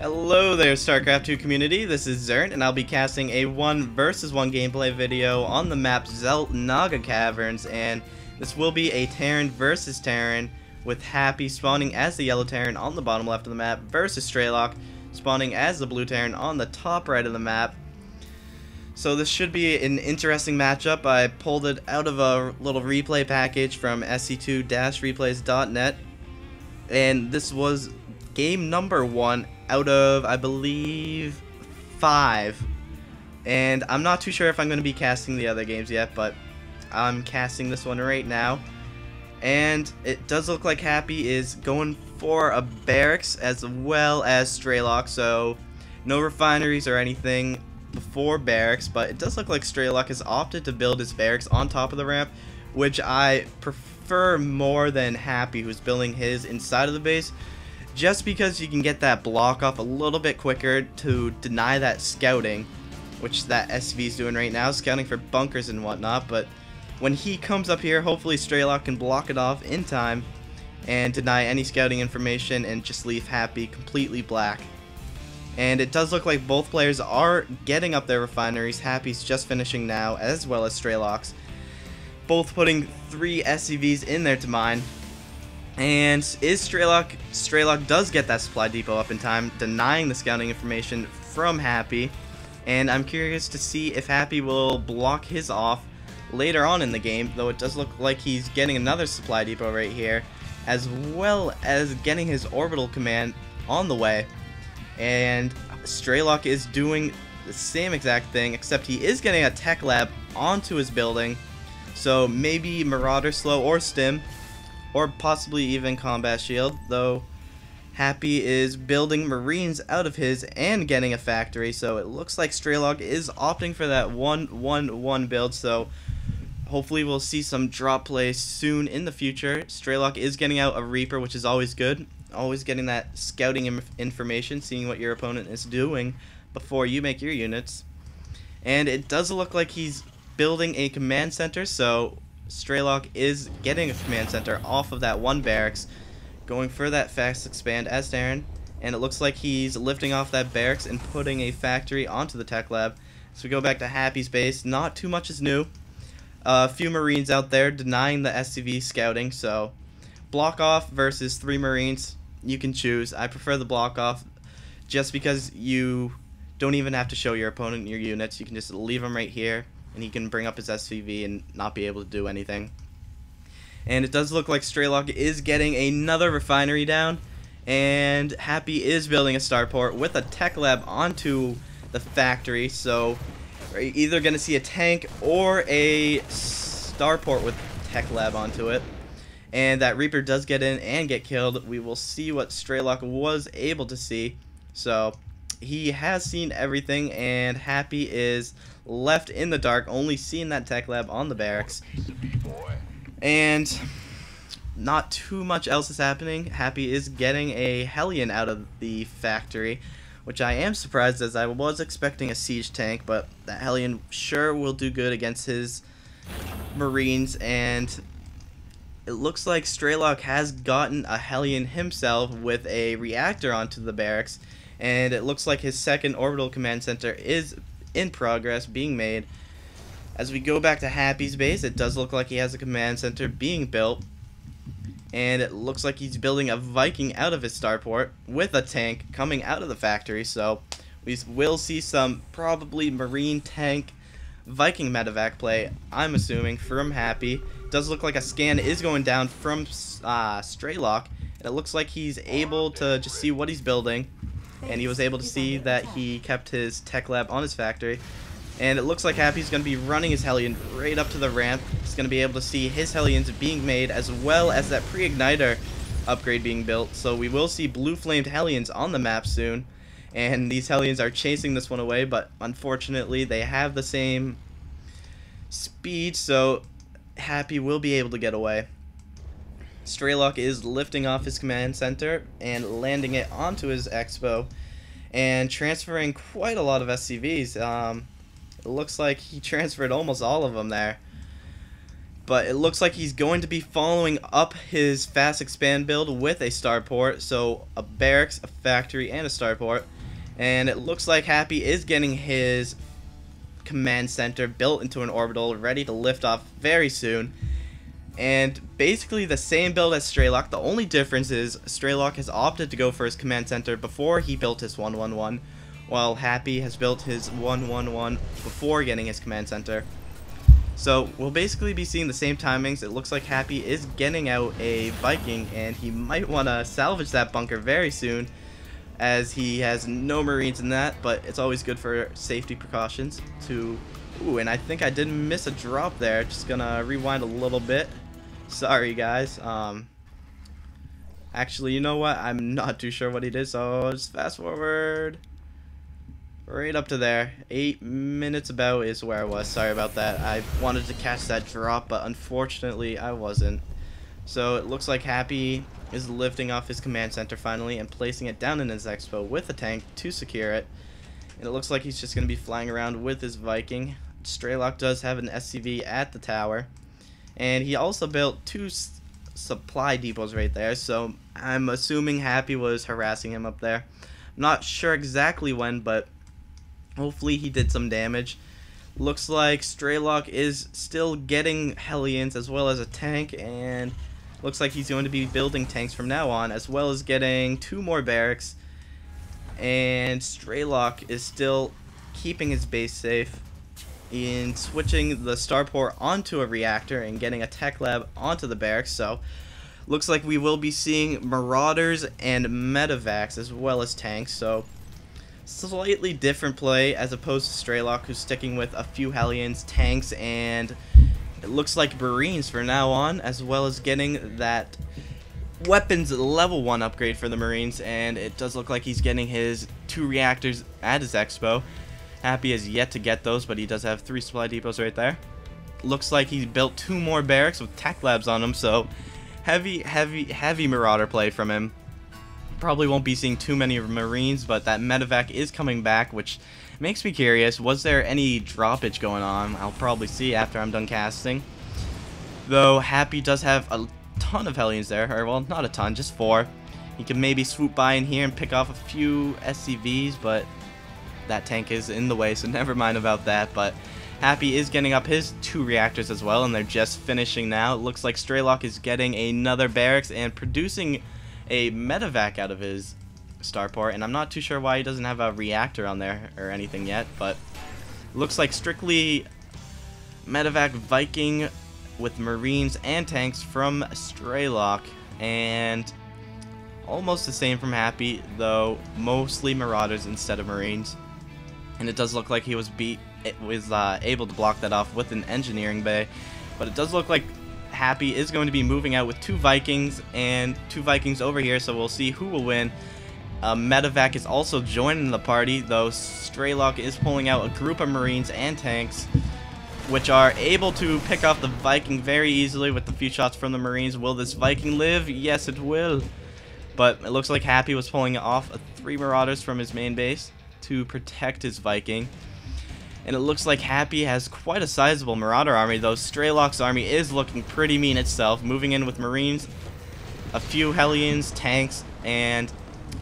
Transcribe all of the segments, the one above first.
Hello there, Starcraft 2 community. This is Xerent, and I'll be casting a 1 versus 1 gameplay video on the map Naga Caverns, and this will be a Terran versus Terran, with Happy spawning as the yellow Terran on the bottom left of the map versus Strelok spawning as the blue Terran on the top right of the map. So this should be an interesting matchup. I pulled it out of a little replay package from sc2-replays.net, and this was game number 1 out of, I believe, 5. And I'm not too sure if I'm going to be casting the other games yet, but I'm casting this one right now. And it does look like Happy is going for a barracks as well as Strelok, so no refineries or anything before barracks, but it does look like Strelok has opted to build his barracks on top of the ramp, which I prefer more than Happy, who's building his inside of the base, just because you can get that block off a little bit quicker to deny that scouting, which that SV is doing right now, scouting for bunkers and whatnot. But when he comes up here, hopefully Strelok can block it off in time and deny any scouting information and just leave Happy completely black. And it does look like both players are getting up their refineries. Happy's just finishing now, as well as Strelok's, both putting 3 SCVs in there to mine. And is Strelok does get that supply depot up in time, denying the scouting information from Happy. And I'm curious to see if Happy will block his off later on in the game, though it does look like he's getting another supply depot right here, as well as getting his orbital command on the way. And Strelok is doing the same exact thing, except he is getting a tech lab onto his building, so maybe Marauder Slow or Stim, or possibly even Combat Shield, though Happy is building Marines out of his and getting a factory, so it looks like Strelok is opting for that 1-1-1 build, so hopefully we'll see some drop play soon in the future. Strelok is getting out a Reaper, which is always good, always getting that scouting information, seeing what your opponent is doing before you make your units. And it does look like he's building a command center, so Strelok is getting a command center off of that one barracks, going for that fast expand as Terran, and it looks like he's lifting off that barracks and putting a factory onto the tech lab. So we go back to Happy's base. Not too much is new. A few Marines out there denying the SCV scouting, so block off versus 3 Marines, you can choose. I prefer the block off just because you don't even have to show your opponent your units. You can just leave them right here, and he can bring up his SCV and not be able to do anything. And it does look like Strelok is getting another refinery down, and Happy is building a starport with a tech lab onto the factory, so we're either going to see a tank or a starport with tech lab onto it. And that Reaper does get in and get killed. We will see what Strelok was able to see. So he has seen everything, and Happy is left in the dark, only seeing that tech lab on the barracks. And not too much else is happening. Happy is getting a Hellion out of the factory, which I am surprised, as I was expecting a siege tank, but that Hellion sure will do good against his Marines. And it looks like Strelok has gotten a Hellion himself with a reactor onto the barracks, and it looks like his second orbital command center is in progress, being made. As we go back to Happy's base, it does look like he has a command center being built, and it looks like he's building a Viking out of his starport with a tank coming out of the factory, so we will see some probably Marine tank Viking medevac play, I'm assuming, from Happy. It does look like a scan is going down from Strelok, and it looks like he's able to just see what he's building, and he was able to see that he kept his tech lab on his factory. And it looks like Happy's going to be running his Hellion right up to the ramp. He's going to be able to see his Hellions being made, as well as that pre-igniter upgrade being built. So we will see blue flamed Hellions on the map soon. And these Hellions are chasing this one away, but unfortunately they have the same speed, so Happy will be able to get away. Strelok is lifting off his command center and landing it onto his expo and transferring quite a lot of SCVs. It looks like he transferred almost all of them there. But it looks like he's going to be following up his fast expand build with a starport. So a barracks, a factory, and a starport. And it looks like Happy is getting his command center built into an orbital, ready to lift off very soon. And basically the same build as Strelok. The only difference is Strelok has opted to go for his command center before he built his 111, while Happy has built his 111 before getting his command center. So we'll basically be seeing the same timings. It looks like Happy is getting out a Viking, and he might want to salvage that bunker very soon, as he has no Marines in that, but it's always good for safety precautions to... Ooh, and I think I did miss a drop there. Just gonna rewind a little bit. Sorry, guys. Actually, you know what? I'm not too sure what he did, so I'll just fast forward right up to there. 8 minutes about is where I was. Sorry about that. I wanted to catch that drop, but unfortunately I wasn't. So it looks like Happy is lifting off his command center finally and placing it down in his expo with a tank to secure it. And it looks like he's just going to be flying around with his Viking. Strelok does have an SCV at the tower. And he also built 2 supply depots right there, so I'm assuming Happy was harassing him up there. I'm not sure exactly when, but hopefully he did some damage. Looks like Strelok is still getting Hellions as well as a tank, and looks like he's going to be building tanks from now on, as well as getting 2 more barracks. And Strelok is still keeping his base safe in switching the starport onto a reactor and getting a tech lab onto the barracks. So looks like we will be seeing Marauders and Medevacs as well as tanks. So slightly different play as opposed to Strelok, who's sticking with a few Hellions, tanks, and it looks like Marines for now on, as well as getting that weapons level 1 upgrade for the Marines. And it does look like he's getting his 2 reactors at his expo. Happy has yet to get those, but he does have 3 supply depots right there. Looks like he built 2 more barracks with tech labs on them, so heavy Marauder play from him. Probably won't be seeing too many Marines, but that Medevac is coming back, which makes me curious. Was there any droppage going on? I'll probably see after I'm done casting. Though Happy does have a ton of Hellions there, or well, not a ton, just 4. He can maybe swoop by in here and pick off a few SCVs, but that tank is in the way, so never mind about that. But Happy is getting up his 2 reactors as well, and they're just finishing now. It looks like Strelok is getting another barracks and producing a Medevac out of his starport, and I'm not too sure why he doesn't have a reactor on there or anything yet, but looks like strictly Medevac Viking with Marines and tanks from Strelok, and almost the same from Happy, though mostly Marauders instead of Marines. And it does look like he was able to block that off with an engineering bay, but it does look like Happy is going to be moving out with 2 Vikings and 2 Vikings over here, so we'll see who will win. Medevac is also joining the party, though Strelok is pulling out a group of Marines and tanks, which are able to pick off the Viking very easily with a few shots from the Marines. Will this Viking live? Yes, it will. But it looks like Happy was pulling off 3 Marauders from his main base to protect his Viking. And it looks like Happy has quite a sizable Marauder army, though Strelok's army is looking pretty mean itself, moving in with Marines, a few Hellions, tanks, and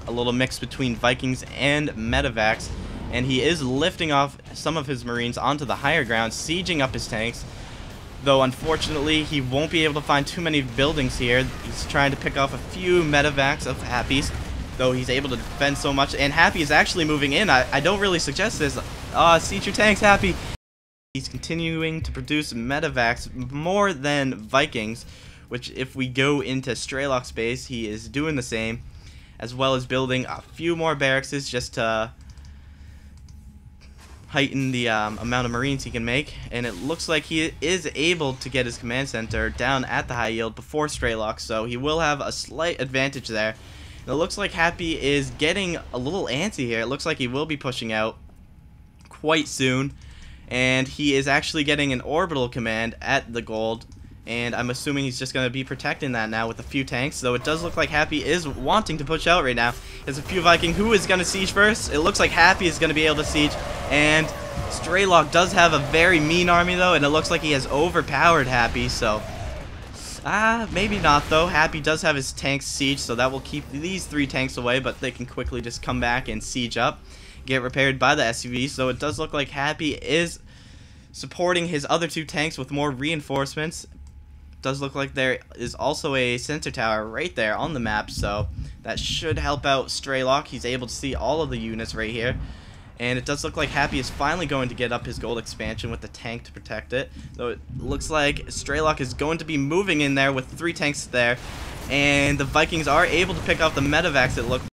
a little mix between Vikings and Medevacs. And he is lifting off some of his Marines onto the higher ground, sieging up his tanks, though unfortunately he won't be able to find too many buildings here. He's trying to pick off a few Medevacs of Happy's, though he's able to defend so much, and Happy is actually moving in. I don't really suggest this. Siege your tanks, Happy. He's continuing to produce Medevacs more than Vikings, which if we go into Strelok's base, he is doing the same, as well as building a few more barracks just to heighten the amount of Marines he can make. And it looks like he is able to get his command center down at the high yield before Strelok, so he will have a slight advantage there. And it looks like Happy is getting a little antsy here. It looks like he will be pushing out quite soon, and he is actually getting an orbital command at the gold, And I'm assuming he's just going to be protecting that now with a few tanks. Though it does look like Happy is wanting to push out right now. There's a few Viking. Who is going to siege first? It looks like Happy is going to be able to siege. And Strelok does have a very mean army though. And it looks like he has overpowered Happy. So, maybe not though. Happy does have his tanks siege. So that will keep these 3 tanks away. But they can quickly just come back and siege up. Get repaired by the SUV. So it does look like Happy is supporting his other 2 tanks with more reinforcements. Does look like there is also a sensor tower right there on the map, so that should help out Strelok. He's able to see all of the units right here. And it does look like Happy is finally going to get up his gold expansion with the tank to protect it. So it looks like Strelok is going to be moving in there with 3 tanks there. And the Vikings are able to pick off the medevacs, it looks